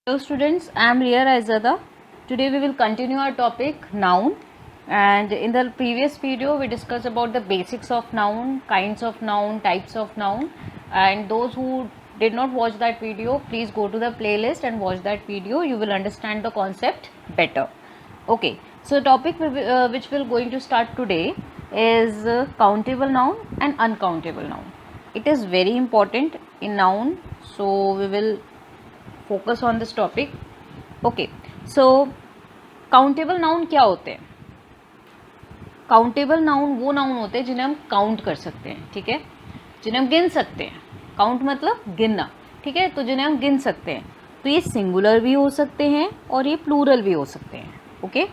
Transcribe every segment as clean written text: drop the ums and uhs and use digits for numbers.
Hello students, I am Riya Raizada. Today we will continue our topic noun, and in the previous video we discussed about the basics of noun, kinds of noun, types of noun, and those who did not watch that video, please go to the playlist and watch that video. You will understand the concept better. Okay, so the topic which we are going to start today is countable noun and uncountable noun. It is very important in noun, so we will focus on this topic. Okay, so countable noun क्या होते हैं? Countable noun वो noun होते हैं जिन्हें हम count कर सकते हैं, ठीक है, जिन्हें हम गिन सकते हैं. काउंट मतलब गिनना, ठीक है, तो जिन्हें हम गिन सकते हैं. तो ये सिंगुलर भी हो सकते हैं और ये प्लूरल भी हो सकते हैं. ओके,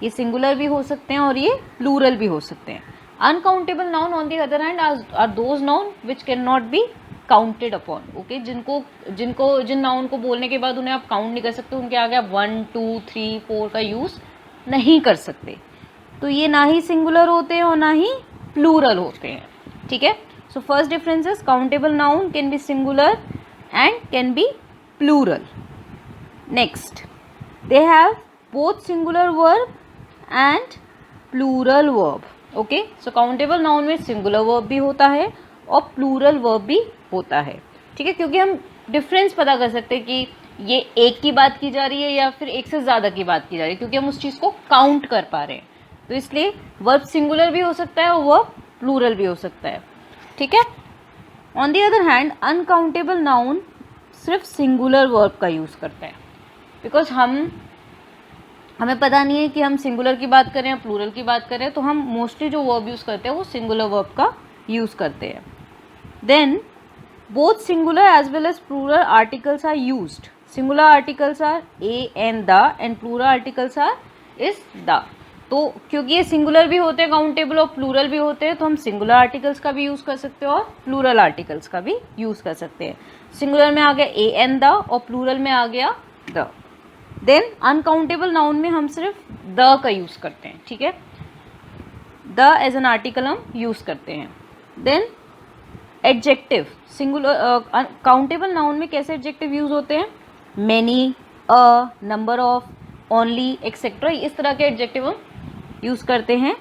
ये सिंगुलर भी हो सकते हैं और ये प्लूरल भी हो सकते हैं. Uncountable noun on the other hand are those noun which can not be counted upon. Okay, जिन नाउन को बोलने के बाद उन्हें आप काउंट नहीं कर सकते, उनके आगे आप 1 2 3 4 का यूज नहीं कर सकते. तो ये ना ही सिंगुलर होते हैं और ना ही प्लूरल होते हैं, ठीक है. So first difference is countable noun can be singular and can be plural. Next, they have both singular verb and plural verb. Okay, so countable noun में सिंगुलर वर्ब भी होता है और प्लूरल वर्ब भी होता है, ठीक है, क्योंकि हम डिफरेंस पता कर सकते हैं कि ये एक की बात की जा रही है या फिर एक से ज़्यादा की बात की जा रही है, क्योंकि हम उस चीज़ को काउंट कर पा रहे हैं. तो इसलिए वर्ब सिंगुलर भी हो सकता है और वर्ब प्लूरल भी हो सकता है, ठीक है. On the other hand uncountable noun सिर्फ सिंगुलर वर्ब का यूज़ करता है, बिकॉज हमें पता नहीं है कि हम सिंगुलर की बात करें या प्लूरल की बात करें, तो हम मोस्टली जो वर्ब यूज़ करते हैं वो सिंगुलर वर्ब का यूज़ करते हैं. Then both singular as well as plural articles are used. Singular articles are a and the and plural articles are is the. तो क्योंकि ये सिंगुलर भी होते हैं काउंटेबल और प्लूरल भी होते हैं, तो हम सिंगुलर आर्टिकल्स का भी यूज़ कर सकते हैं और प्लूरल आर्टिकल्स का भी यूज़ कर सकते हैं. सिंगुलर में आ गया ए एंड द और प्लूरल में आ गया द. देन अनकाउंटेबल नाउन में हम सिर्फ द का यूज़ करते हैं, ठीक है, द एज एन आर्टिकल हम यूज़ करते हैं. Then adjective singular countable noun में कैसे एडजेक्टिव यूज होते हैं? Many, a, number of, only, etcetera, इस तरह के एडजेक्टिव हम यूज करते हैं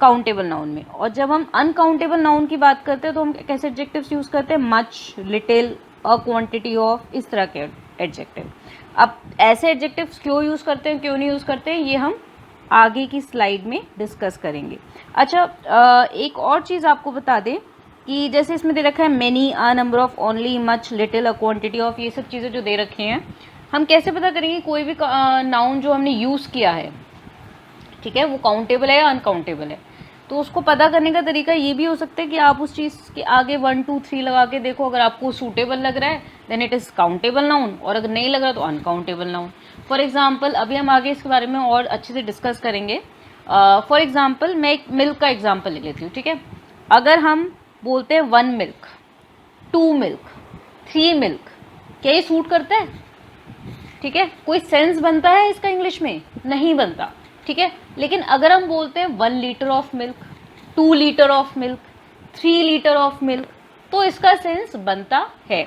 काउंटेबल नाउन में. और जब हम अनकाउंटेबल नाउन की बात करते हैं तो हम कैसे एडजेक्टिव्स यूज करते हैं? Much, little, a quantity of, इस तरह के एडजेक्टिव. अब ऐसे एडजेक्टिव्स क्यों यूज करते हैं, क्यों नहीं यूज करते हैं, ये हम आगे की स्लाइड में डिस्कस करेंगे. अच्छा, एक और चीज़ आपको बता दें कि जैसे इसमें दे रखा है many, a number of, only, much, little, a quantity of, ये सब चीज़ें जो दे रखी हैं, हम कैसे पता करेंगे कोई भी नाउन जो हमने यूज़ किया है, ठीक है, वो काउंटेबल है या अनकाउंटेबल है? तो उसको पता करने का तरीका ये भी हो सकता है कि आप उस चीज़ के आगे 1 2 3 लगा के देखो. अगर आपको सूटेबल लग रहा है then it is countable noun, और अगर नहीं लग रहा तो अनकाउंटेबल नाउन. फॉर एग्जाम्पल, अभी हम आगे इसके बारे में और अच्छे से डिस्कस करेंगे. फॉर एग्जाम्पल, मैं एक मिल्क का एग्जाम्पल ले लेती हूँ, ठीक है. अगर हम बोलते हैं 1 मिल्क, 2 मिल्क, 3 मिल्क, क्या ये सूट करता है? ठीक है, कोई सेंस बनता है इसका इंग्लिश में? नहीं बनता, ठीक है. लेकिन अगर हम बोलते हैं 1 litre of milk, 2 litre of milk, 3 litre of milk, तो इसका सेंस बनता है.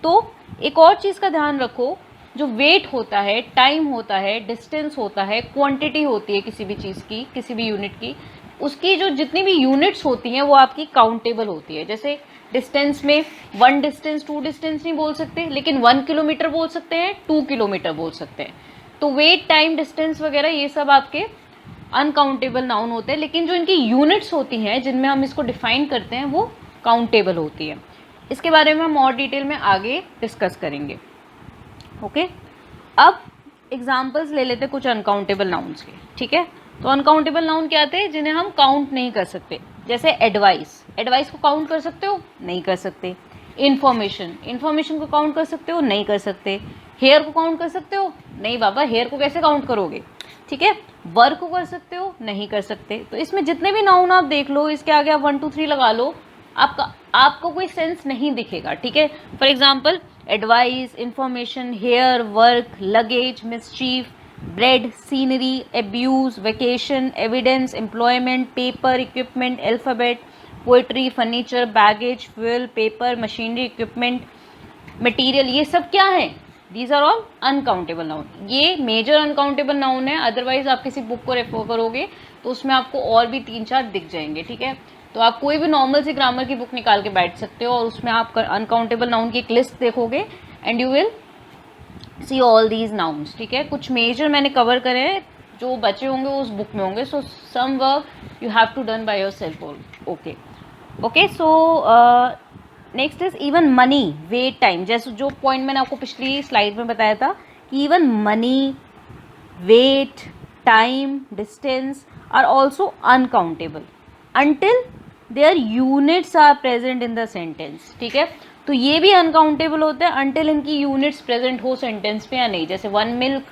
तो एक और चीज़ का ध्यान रखो, जो वेट होता है, टाइम होता है, डिस्टेंस होता है, क्वांटिटी होती है किसी भी चीज़ की, किसी भी यूनिट की, उसकी जो जितनी भी यूनिट्स होती हैं वो आपकी काउंटेबल होती है. जैसे डिस्टेंस में 1 डिस्टेंस 2 डिस्टेंस नहीं बोल सकते, लेकिन 1 किलोमीटर बोल सकते हैं, 2 किलोमीटर बोल सकते हैं. तो वेट, टाइम, डिस्टेंस वगैरह ये सब आपके अनकाउंटेबल नाउन होते हैं, लेकिन जो इनकी यूनिट्स होती हैं जिनमें हम इसको डिफाइन करते हैं वो काउंटेबल होती है. इसके बारे में हम और डिटेल में आगे डिस्कस करेंगे. ओके, अब एग्जाम्पल्स ले लेते कुछ अनकाउंटेबल नाउन्स के, ठीक है. तो अनकाउंटेबल नाउन क्या आते हैं जिन्हें हम काउंट नहीं कर सकते? जैसे एडवाइस, एडवाइस को काउंट कर सकते हो? नहीं कर सकते. इन्फॉर्मेशन, इन्फॉर्मेशन को काउंट कर सकते हो? नहीं कर सकते. हेयर को काउंट कर सकते हो? नहीं बाबा, हेयर को कैसे काउंट करोगे, ठीक है. वर्क को कर सकते हो? नहीं कर सकते. तो इसमें जितने भी नाउन आप देख लो, इसके आगे आप 1 2 3 लगा लो, आपको कोई सेंस नहीं दिखेगा, ठीक है. For example, advice, information, hair, work, luggage, mischief, bread, scenery, abuse, vacation, evidence, employment, paper, equipment, alphabet, poetry, furniture, baggage, fuel, paper, machinery, equipment, material, ये सब क्या है? These are all uncountable noun. ये major uncountable noun है, otherwise आप किसी book को refer करोगे तो उसमें आपको और भी 3-4 दिख जाएंगे, ठीक है। तो आप कोई भी नॉर्मल सी ग्रामर की बुक निकाल के बैठ सकते हो और उसमें आप अनकाउंटेबल नाउन की एक लिस्ट देखोगे and you will see all these nouns, ठीक है। कुछ मेजर मैंने कवर करे हैं, जो बचे होंगे वो उस बुक में होंगे, so some work you have to done by yourself. Okay okay, so next is even money, weight, time. जैसे जो पॉइंट मैंने आपको पिछली स्लाइड में बताया था कि even money, weight, time, distance are also uncountable until their units are present in the sentence, ठीक है। तो ये भी अनकाउंटेबल होते हैं until इनकी यूनिट्स प्रेजेंट हो सेंटेंस में या नहीं, जैसे 1 मिल्क,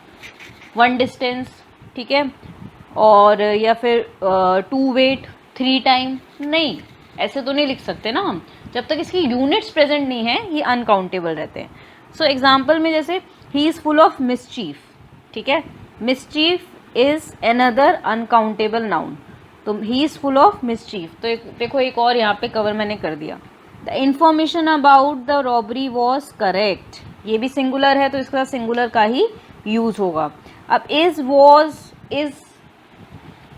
1 डिस्टेंस, ठीक है, और या फिर 2 वेट, 3 टाइम, नहीं, ऐसे तो नहीं लिख सकते ना हम। जब तक इसकी यूनिट्स प्रेजेंट नहीं है ये अनकाउंटेबल रहते हैं। सो एग्जाम्पल में जैसे he is full of mischief, ठीक है, mischief is another uncountable noun, तो he is full of mischief. तो देखो एक और यहाँ पे कवर मैंने कर दिया, the information about the robbery was correct, ये भी सिंगुलर है तो इसके साथ सिंगुलर का ही यूज होगा। अब इज,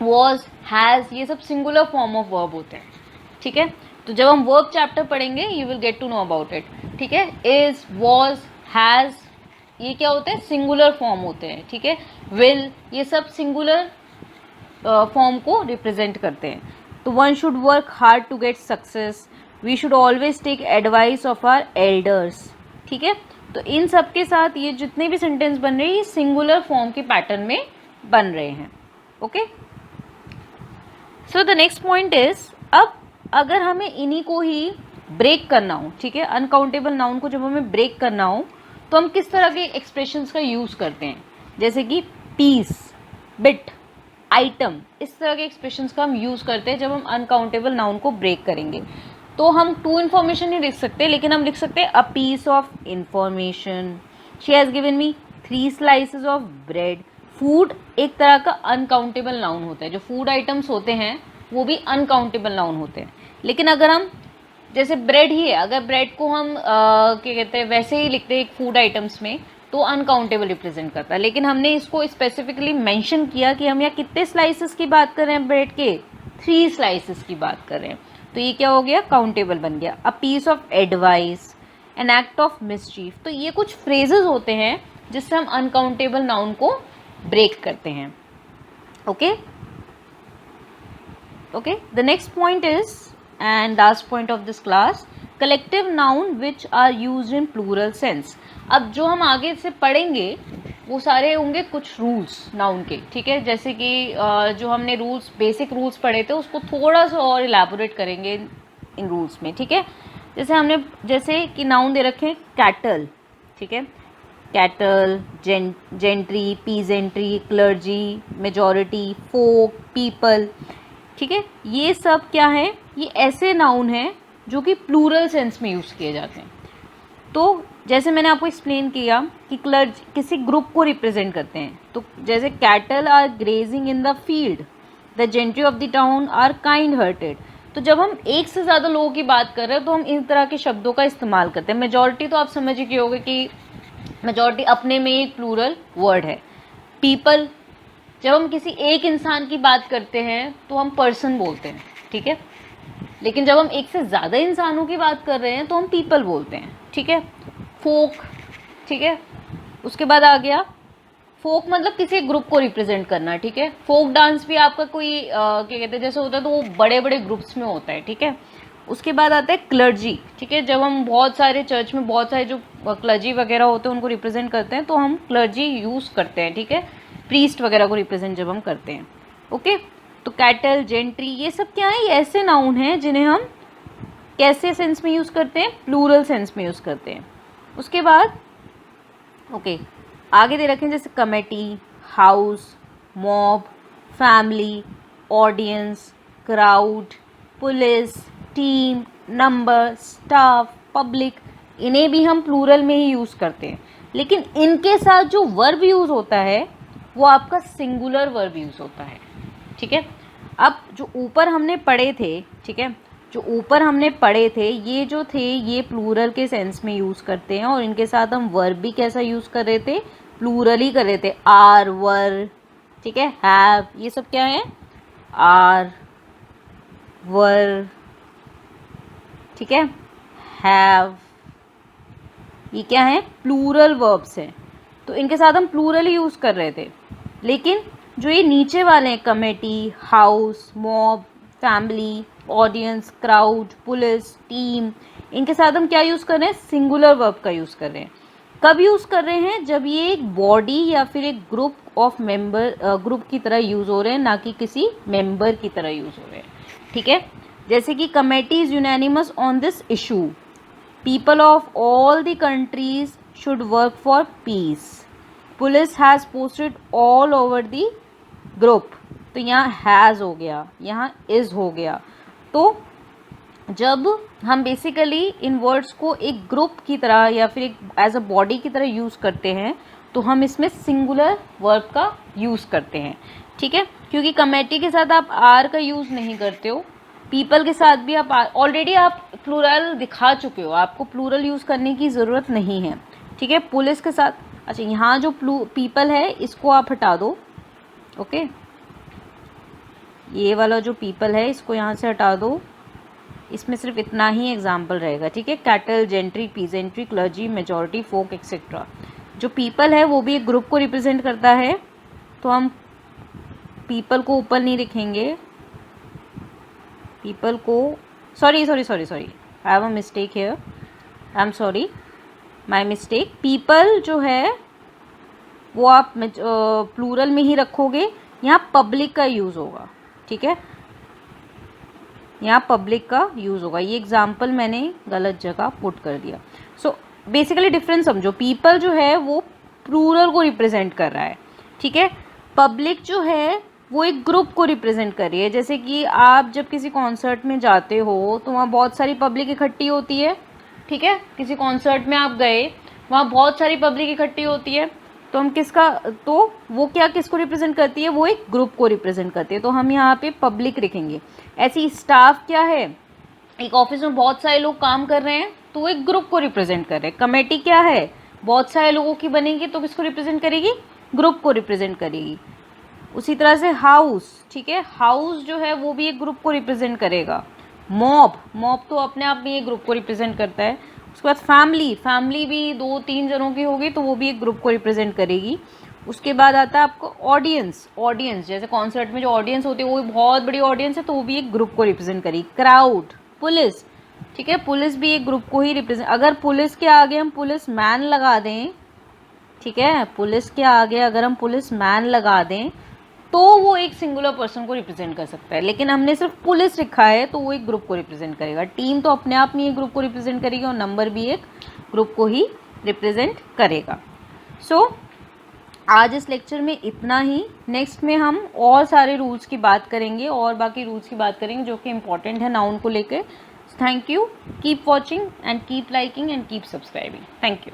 वॉज, हैज़, ये सब सिंगुलर फॉर्म ऑफ वर्ब होते हैं, ठीक है। तो जब हम वर्ब चैप्टर पढ़ेंगे you will get to know about it, ठीक है। इज, वॉज, हैज़, ये क्या होते हैं, सिंगुलर फॉर्म होते हैं, ठीक है। विल, ये सब सिंगुलर फॉर्म को रिप्रेजेंट करते हैं। तो one should work hard to get success, we should always take advice of our elders, ठीक है। तो इन सब के साथ ये जितने भी सेंटेंस बन रहे हैं ये सिंगुलर फॉर्म के पैटर्न में बन रहे हैं, okay. So the next point is, अब अगर हमें इन्हीं को ही ब्रेक करना हो, ठीक है, अनकाउंटेबल नाउन को जब हमें ब्रेक करना हो तो हम किस तरह के एक्सप्रेशंस का यूज़ करते हैं, जैसे कि पीस, बिट, आइटम, इस तरह के एक्सप्रेशंस का हम यूज़ करते हैं जब हम अनकाउंटेबल नाउन को ब्रेक करेंगे। तो हम टू इन्फॉर्मेशन नहीं लिख सकते, लेकिन हम लिख सकते हैं a piece of information, she has given me 3 slices of bread. Food एक तरह का अनकाउंटेबल नाउन होता है, जो फूड आइटम्स होते हैं वो भी अनकाउंटेबल नाउन होते हैं। लेकिन अगर हम, जैसे ब्रेड ही है, अगर ब्रेड को हम क्या कहते हैं वैसे ही लिखते हैं फूड आइटम्स में तो अनकाउंटेबल रिप्रेजेंट करता है। लेकिन हमने इसको स्पेसिफिकली मेंशन किया कि हम यहाँ कितने स्लाइसेस की बात कर रहे हैं, ब्रेड के 3 स्लाइसेस की बात कर रहे हैं, तो ये क्या हो गया, काउंटेबल बन गया। A piece of advice, an act of mischief. तो ये कुछ फ्रेजेस होते हैं जिससे हम अनकाउंटेबल नाउन को ब्रेक करते हैं, okay okay. The next point is, and last point of this class, collective noun which are used in plural sense. अब जो हम आगे से पढ़ेंगे वो सारे होंगे कुछ रूल्स नाउन के, ठीक है। जैसे कि जो हमने रूल्स, बेसिक रूल्स पढ़े थे उसको थोड़ा सा और इलैबोरेट करेंगे इन रूल्स में, ठीक है। जैसे कि नाउन दे रखे हैं कैटल, ठीक है, cattle, gentry, peasantry, clergy, majority, folk, people, ठीक है। ये सब क्या है, ये ऐसे नाउन हैं जो कि प्लूरल सेंस में यूज़ किए जाते हैं। तो जैसे मैंने आपको एक्सप्लेन किया कि क्लर्ज किसी ग्रुप को रिप्रेजेंट करते हैं, तो जैसे cattle are grazing in the field, the gentry of the town are kind hearted. तो जब हम एक से ज़्यादा लोगों की बात कर रहे हैं तो हम इन तरह के शब्दों का इस्तेमाल करते हैं। मेजॉरिटी तो आप समझ ही होगे कि मेजॉरिटी अपने में एक प्लूरल वर्ड है। पीपल, जब हम किसी एक इंसान की बात करते हैं तो हम पर्सन बोलते हैं, ठीक है। लेकिन जब हम एक से ज़्यादा इंसानों की बात कर रहे हैं तो हम पीपल बोलते हैं, ठीक है। फोक, ठीक है, उसके बाद आ गया फोक, मतलब किसी ग्रुप को रिप्रेजेंट करना, ठीक है। फोक डांस भी आपका कोई क्या कहते हैं जैसे होता है तो वो बड़े बड़े ग्रुप्स में होता है, ठीक है। उसके बाद आता है क्लर्जी, ठीक है, जब हम बहुत सारे चर्च में बहुत सारे जो क्लर्जी वगैरह होते हैं उनको रिप्रेजेंट करते हैं तो हम क्लर्जी यूज़ करते हैं, ठीक है। प्रीस्ट वगैरह को रिप्रेजेंट जब हम करते हैं, ओके। तो कैटल, जेंट्री, ये सब क्या है, ये ऐसे नाउन हैं जिन्हें हम कैसे सेंस में यूज़ करते हैं, प्लूरल सेंस में यूज़ करते हैं। उसके बाद ओके आगे दे रखें जैसे committee, house, mob, family, audience, crowd, police, team, number, staff, public, इन्हें भी हम प्लूरल में ही यूज़ करते हैं। लेकिन इनके साथ जो वर्ब यूज़ होता है वो आपका सिंगुलर वर्ब यूज़ होता है, ठीक है। अब जो ऊपर हमने पढ़े थे, ठीक है, जो ऊपर हमने पढ़े थे ये जो थे ये प्लूरल के सेंस में यूज़ करते हैं, और इनके साथ हम वर्ब भी कैसा यूज़ कर रहे थे, प्लूरल ही कर रहे थे, आर, वर, ठीक है, हैव, ये सब क्या है, आर, वर, ठीक है, हैव, ये क्या है, प्लूरल वर्ब्स हैं, तो इनके साथ हम प्लूरल ही यूज़ कर रहे थे। लेकिन जो ये नीचे वाले हैं, committee, house, mob, family, audience, crowd, police, team, इनके साथ हम क्या यूज़ कर रहे हैं, सिंगुलर वर्ब का यूज़ कर रहे हैं। कब यूज़ कर रहे हैं, जब ये एक बॉडी या फिर एक ग्रुप ऑफ मेंबर, ग्रुप की तरह यूज़ हो रहे हैं, ना कि किसी मेंबर की तरह यूज़ हो रहे हैं, ठीक है। जैसे कि committee is unanimous on this issue, people of all the countries should work for piece, police has posted all over the group, तो यहाँ हैज़ हो गया, यहाँ इज़ हो गया। तो जब हम बेसिकली इन वर्ड्स को एक ग्रुप की तरह या फिर एक एज अ बॉडी की तरह यूज़ करते हैं, तो हम इसमें सिंगुलर वर्ब का यूज़ करते हैं, ठीक है। क्योंकि कमेटी के साथ आप आर का यूज़ नहीं करते हो, पीपल के साथ भी आप ऑलरेडी आप प्लूरल दिखा चुके हो, आपको प्लूरल यूज़ करने की ज़रूरत नहीं है, ठीक है। पुलिस के साथ, अच्छा यहाँ जो पीपल है इसको आप हटा दो, ओके, ये वाला जो पीपल है इसको यहाँ से हटा दो, इसमें सिर्फ इतना ही एग्जाम्पल रहेगा, ठीक है। Cattle, gentry, peasantry, clergy, majority, folk, etcetera. जो पीपल है वो भी एक ग्रुप को रिप्रेजेंट करता है, तो हम पीपल को ऊपर नहीं लिखेंगे, पीपल को, sorry I have a mistake here, I am sorry, my mistake. People जो है वो आप प्लूरल में ही रखोगे, यहाँ पब्लिक का यूज़ होगा, ठीक है, यहाँ पब्लिक का यूज़ होगा। ये एग्जाम्पल मैंने गलत जगह पुट कर दिया। सो बेसिकली डिफरेंस समझो, पीपल जो है वो प्लूरल को रिप्रेजेंट कर रहा है, ठीक है। पब्लिक जो है वो एक ग्रुप को रिप्रेजेंट कर रही है। जैसे कि आप जब किसी कॉन्सर्ट में जाते हो तो वहाँ बहुत सारी पब्लिक इकट्ठी होती है, ठीक है। किसी कॉन्सर्ट में आप गए, वहाँ बहुत सारी पब्लिक इकट्ठी होती है, तो हम किसका, तो वो क्या किसको रिप्रेजेंट करती है, वो एक ग्रुप को रिप्रेजेंट करती है, तो हम यहाँ पे पब्लिक लिखेंगे। ऐसी स्टाफ क्या है, एक ऑफिस में बहुत सारे लोग काम कर रहे हैं तो वो एक ग्रुप को रिप्रेजेंट कर रहे हैं। कमेटी क्या है, बहुत सारे लोगों की बनेगी तो किसको रिप्रेजेंट करेगी, ग्रुप को रिप्रेजेंट करेगी। उसी तरह से हाउस, ठीक है, हाउस जो है वो भी एक ग्रुप को रिप्रेजेंट करेगा। मॉब तो अपने आप में एक ग्रुप को रिप्रेजेंट करता है। उसके बाद फैमिली भी 2-3 जनों की होगी तो वो भी एक ग्रुप को रिप्रेजेंट करेगी। उसके बाद आता है आपको ऑडियंस, जैसे कॉन्सर्ट में जो ऑडियंस होती है वो बहुत बड़ी ऑडियंस है तो वो भी एक ग्रुप को रिप्रेजेंट करेगी। क्राउड, पुलिस, ठीक है, पुलिस भी एक ग्रुप को ही रिप्रेजेंट, अगर पुलिस के आगे हम पुलिस मैन लगा दें, ठीक है, पुलिस के आगे अगर हम पुलिस मैन लगा दें तो वो एक सिंगुलर पर्सन को रिप्रेजेंट कर सकता है। लेकिन हमने सिर्फ पुलिस लिखा है तो वो एक ग्रुप को रिप्रेजेंट करेगा। टीम तो अपने आप में एक ग्रुप को रिप्रेजेंट करेगी और नंबर भी एक ग्रुप को ही रिप्रेजेंट करेगा। सो आज इस लेक्चर में इतना ही। नेक्स्ट में हम और सारे रूल्स की बात करेंगे और बाकी रूल्स की बात करेंगे जो कि इम्पॉर्टेंट है नाउन को लेकर। Thank you, keep watching and keep liking and keep subscribing. Thank you.